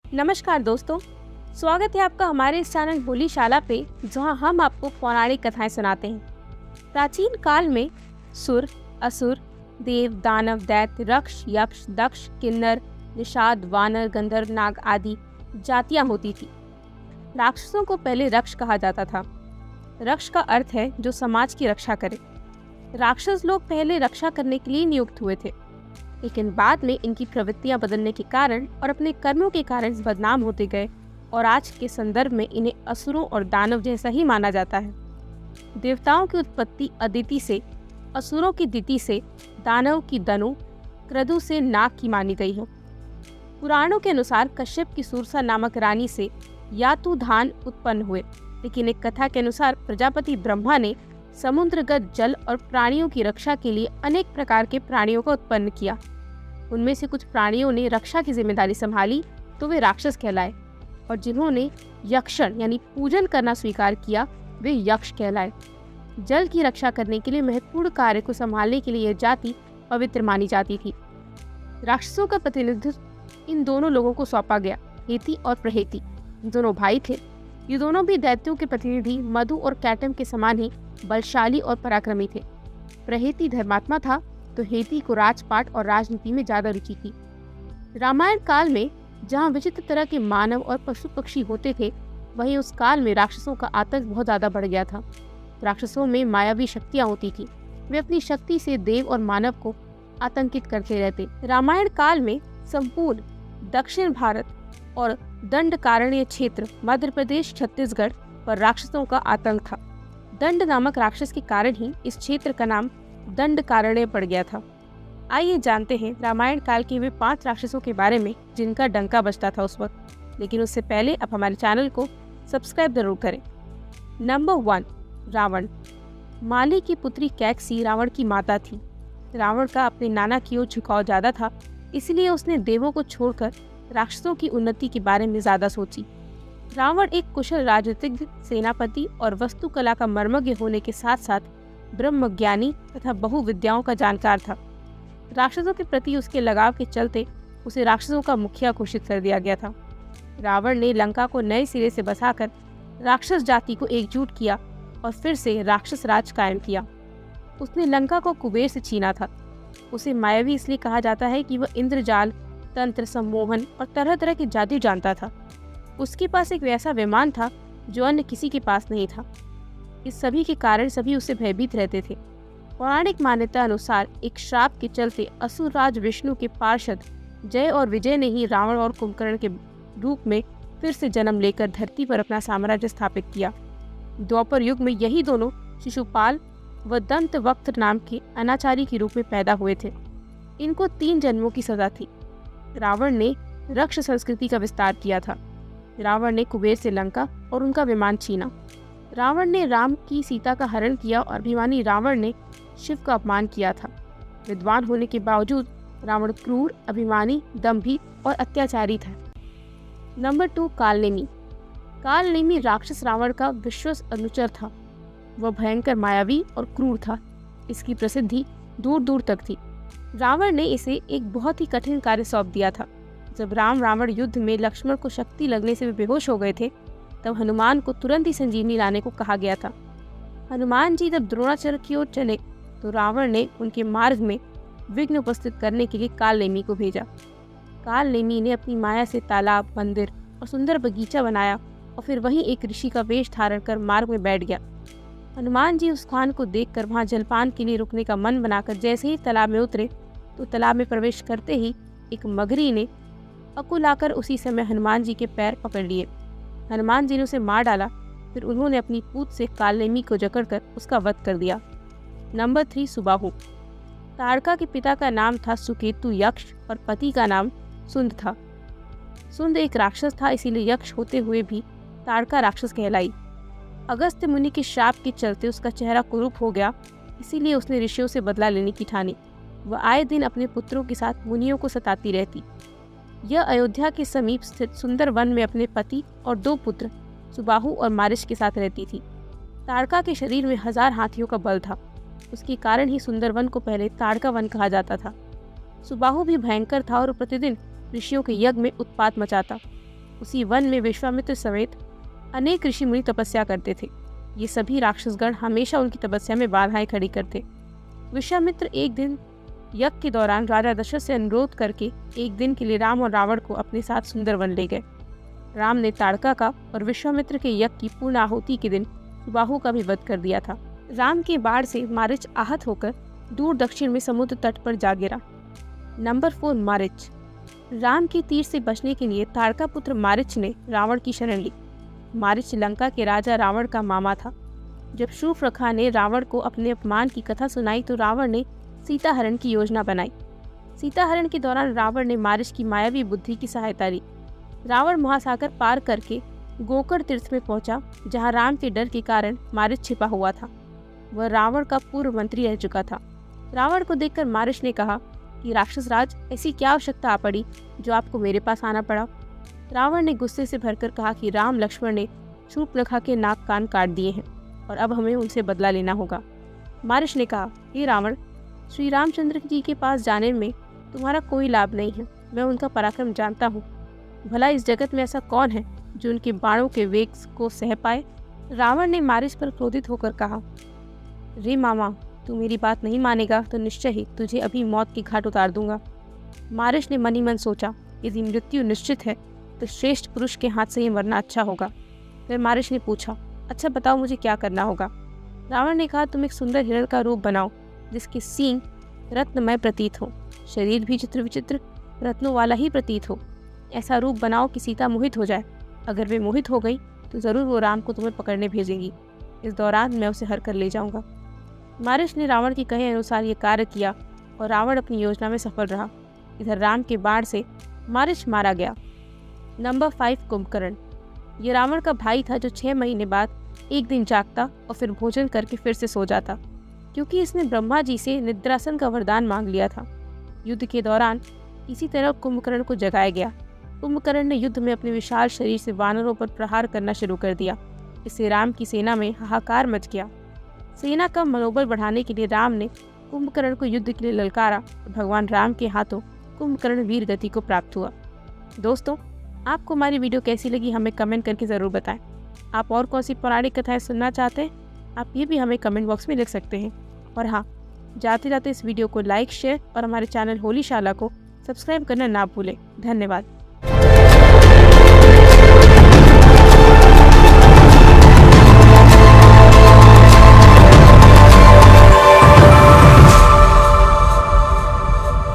नमस्कार दोस्तों, स्वागत है आपका हमारे इस चैनल बोलीशाला पे, जहां हम आपको पौराणिक कथाएं सुनाते हैं। प्राचीन काल में सुर, असुर, देव, दानव, दैत्य, रक्ष, यक्ष, दक्ष, किन्नर, निषाद, वानर, गंधर्व, नाग आदि जातियां होती थी। राक्षसों को पहले रक्ष कहा जाता था। रक्ष का अर्थ है जो समाज की रक्षा करे। राक्षस लोग पहले रक्षा करने के लिए नियुक्त हुए थे, लेकिन बाद में इनकी प्रवृत्तियां बदलने के कारण और अपने कर्मों के कारण बदनाम होते गए और आज के संदर्भ में इन्हें असुरों और दानव जैसा ही माना जाता है। देवताओं की उत्पत्ति अदिति से, असुरों की दिति से, दानव की दनु, क्रदु से नाग की मानी गई है। पुराणों के अनुसार कश्यप की सूरसा नामक रानी से यातुधान उत्पन्न हुए, लेकिन एक कथा के अनुसार प्रजापति ब्रह्मा ने समुद्रगत जल और प्राणियों की रक्षा के लिए अनेक प्रकार के प्राणियों को उत्पन्न किया। उनमें से कुछ प्राणियों ने रक्षा की जिम्मेदारी संभाली तो वे राक्षस कहलाए, और जिन्होंने यक्षण यानी पूजन करना स्वीकार किया वे यक्ष कहलाए। जल की रक्षा करने के लिए महत्वपूर्ण कार्य को संभालने के लिए यह जाति पवित्र मानी जाती थी। राक्षसों का प्रतिनिधित्व इन दोनों लोगों को सौंपा गया। हेति और प्रहेति दोनों भाई थे। ये दोनों भी दैत्यों के प्रतिनिधि मधु और कैटम के समान ही बलशाली और पराक्रमी थे। प्रहेति धर्मात्मा था तो हेति को राजपाट और राजनीति में ज्यादा रुचि थी। रामायण काल में जहाँ विचित्र तरह के मानव और पशु पक्षी होते थे, वहीं उस काल में राक्षसों का आतंक बहुत ज्यादा बढ़ गया था। राक्षसों में मायावी शक्तियां होती थी। वे अपनी शक्ति से देव और मानव को आतंकित करते रहते। रामायण काल में संपूर्ण दक्षिण भारत और दंडकारण्य क्षेत्र मध्य प्रदेश, छत्तीसगढ़ पर राक्षसों का आतंक था। दंड नामक राक्षस के कारण ही इस क्षेत्र का नाम दंडकारण्य पड़ गया था। आइए जानते हैं रामायण काल के वे 5 राक्षसों के बारे में जिनका डंका बजता था उस वक्त। लेकिन उससे पहले आप हमारे चैनल को सब्सक्राइब जरूर करें। नंबर 1, रावण। माली की पुत्री कैकसी रावण की माता थी। रावण का अपने नाना की ओर झुकाव ज्यादा था, इसलिए उसने देवों को छोड़कर राक्षसों की उन्नति के बारे में ज्यादा सोची। रावण एक कुशल राजनीतिज्ञ, सेनापति और वास्तुकला का मर्मज्ञ होने के साथ साथ ब्रह्मज्ञानी तथा बहुविद्याओं का जानकार था। राक्षसों के प्रति उसके लगाव के चलते उसे राक्षसों का मुखिया घोषित कर दिया गया था। रावण ने लंका को नए सिरे से बसाकर राक्षस जाति को एकजुट किया और फिर से राक्षस राज कायम किया। उसने लंका को कुबेर से छीना था। उसे मायावी इसलिए कहा जाता है कि वह इंद्रजाल, तंत्र, सम्मोहन और तरह तरह के जादू जानता था। उसके पास एक वैसा विमान था जो अन्य किसी के पास नहीं था। इस सभी के कारण सभी उससे भयभीत रहते थे। पौराणिक मान्यता अनुसार एक श्राप के चलते असुरराज विष्णु के पार्षद जय और विजय ने ही रावण और कुंभकर्ण के रूप में फिर से जन्म लेकर धरती पर अपना साम्राज्य स्थापित किया। द्वापर युग में यही दोनों शिशुपाल व दंतवक्त्र नाम के अनाचारी के रूप में पैदा हुए थे। इनको 3 जन्मों की सजा थी। रावण ने रक्ष संस्कृति का विस्तार किया था। रावण ने कुबेर से लंका और उनका विमान छीना। रावण ने राम की सीता का हरण किया और अभिमानी रावण ने शिव का अपमान किया था। विद्वान होने के बावजूद रावण क्रूर, अभिमानी, दंभी और अत्याचारी था। नंबर 2, कालनेमी। कालनेमी राक्षस रावण का विश्वस्त अनुचर था। वह भयंकर, मायावी और क्रूर था। इसकी प्रसिद्धि दूर दूर तक थी। रावण ने इसे एक बहुत ही कठिन कार्य सौंप दिया था। जब राम रावण युद्ध में लक्ष्मण को शक्ति लगने से वे बेहोश हो गए थे, तब हनुमान को तुरंत ही संजीवनी लाने को कहा गया था। हनुमान जी जब द्रोणाचार्य की ओर चले तो रावण ने उनके मार्ग में विघ्न उपस्थित करने के लिए कालनेमी को भेजा। कालनेमी ने अपनी माया से तालाब, मंदिर और सुंदर बगीचा बनाया और फिर वहीं एक ऋषि का वेश धारण कर मार्ग में बैठ गया। हनुमान जी उस स्थान को देखकर वहां जलपान के लिए रुकने का मन बनाकर जैसे ही तालाब में उतरे तो तालाब में प्रवेश करते ही एक मगरी ने अकुलाकर उसी समय हनुमान जी के पैर पकड़ लिए। हनुमान जी ने उसे मार डाला। फिर उन्होंने अपनी पूंछ से कालनेमी को जकड़कर उसका वध कर दिया। नंबर 3, सुबाहु। ताड़का के पिता का नाम था सुकेतु यक्ष और पति का नाम सुंद था। सुंद एक राक्षस था, इसीलिए यक्ष होते हुए भी ताड़का राक्षस कहलाई। अगस्त्य मुनि के श्राप के चलते उसका चेहरा कुरूप हो गया, इसीलिए उसने ऋषियों से बदला लेने की ठानी। वह आए दिन अपने पुत्रों के साथ मुनियों को सताती रहती। यह अयोध्या के समीप स्थित सुंदर वन में अपने पति और 2 पुत्र सुबाहु और मारिश के साथ रहती थी। ताड़का के शरीर में 1000 हाथियों का बल था। उसके कारण ही सुंदर वन को पहले ताड़का वन कहा जाता था। सुबाहु भी भयंकर था और प्रतिदिन ऋषियों के यज्ञ में उत्पात मचाता। उसी वन में विश्वामित्र समेत अनेक ऋषि मुनि तपस्या करते थे। ये सभी राक्षसगण हमेशा उनकी तपस्या में बाधाएं खड़ी करते। विश्वामित्र एक दिन यज्ञ के दौरान राजा दशरथ से अनुरोध करके एक दिन के लिए राम और रावण को अपने साथ सुंदर वन ले गए। राम ने ताड़का का और विश्वामित्र के यज्ञ की पूर्ण आहुति के दिन सुबाहु का भी वध कर दिया था। राम के बाढ़ से मारीच आहत होकर दूर दक्षिण में समुद्र तट पर जा गिरा। नंबर 4 मारीच। राम के तीर से बचने के लिए ताड़का पुत्र मारीच ने रावण की शरण ली। मारीच लंका के राजा रावण का मामा था। जब शूर्पणखा ने रावण को अपने अपमान की कथा सुनाई तो रावण ने सीता हरण की योजना बनाई। सीता हरण के दौरान रावण ने मारीच की मायावी बुद्धि की सहायता ली। रावण महासागर पार करके गोकर्ण तीर्थ में पहुंचा, जहां राम के डर के कारण मारीच छिपा हुआ था। वह रावण का पूर्व मंत्री रह चुका था। रावण को देखकर मारीच ने कहा कि राक्षस राज, ऐसी क्या आवश्यकता आ पड़ी जो आपको मेरे पास आना पड़ा। रावण ने गुस्से से भरकर कहा कि राम लक्ष्मण ने शूर्पणखा के नाक कान काट दिए हैं और अब हमें उनसे बदला लेना होगा। मारीच ने कहा, हे रावण, श्री रामचंद्र जी के पास जाने में तुम्हारा कोई लाभ नहीं है। मैं उनका पराक्रम जानता हूँ। भला इस जगत में ऐसा कौन है जो उनके बाणों के वेग को सह पाए। रावण ने मारीच पर क्रोधित होकर कहा, रे मामा, तू मेरी बात नहीं मानेगा तो निश्चय ही तुझे अभी मौत के घाट उतार दूंगा। मारीच ने मन ही मन सोचा, यदि मृत्यु निश्चित है तो श्रेष्ठ पुरुष के हाथ से ही मरना अच्छा होगा। फिर मारीच ने पूछा, अच्छा बताओ मुझे क्या करना होगा। रावण ने कहा, तुम एक सुंदर हिरण का रूप बनाओ जिसके सींग रत्नमय प्रतीत हो, शरीर भी चित्र विचित्र रत्नों वाला ही प्रतीत हो। ऐसा रूप बनाओ कि सीता मोहित हो जाए। अगर वे मोहित हो गई तो जरूर वो राम को तुम्हें पकड़ने भेजेंगी। इस दौरान मैं उसे हर कर ले जाऊंगा। मारीच ने रावण के कहे अनुसार ये कार्य किया और रावण अपनी योजना में सफल रहा। इधर राम के बाण से मारीच मारा गया। नंबर 5 कुंभकर्ण। ये रावण का भाई था जो 6 महीने बाद एक दिन जागता और फिर भोजन करके फिर से सो जाता, क्योंकि इसने ब्रह्मा जी से निद्रासन का वरदान मांग लिया था। युद्ध के दौरान इसी तरह कुंभकर्ण को जगाया गया। कुंभकर्ण ने युद्ध में अपने विशाल शरीर से वानरों पर प्रहार करना शुरू कर दिया। इससे राम की सेना में हाहाकार मच गया। सेना का मनोबल बढ़ाने के लिए राम ने कुंभकर्ण को युद्ध के लिए ललकारा और भगवान राम के हाथों कुंभकर्ण वीर गति को प्राप्त हुआ। दोस्तों, आपको हमारी वीडियो कैसी लगी हमें कमेंट करके ज़रूर बताएं। आप और कौन सी पौराणिक कथाएं सुनना चाहते हैं, आप ये भी हमें कमेंट बॉक्स में लिख सकते हैं। और हाँ, जाते जाते इस वीडियो को लाइक, शेयर और हमारे चैनल होलीशाला को सब्सक्राइब करना ना भूलें। धन्यवाद।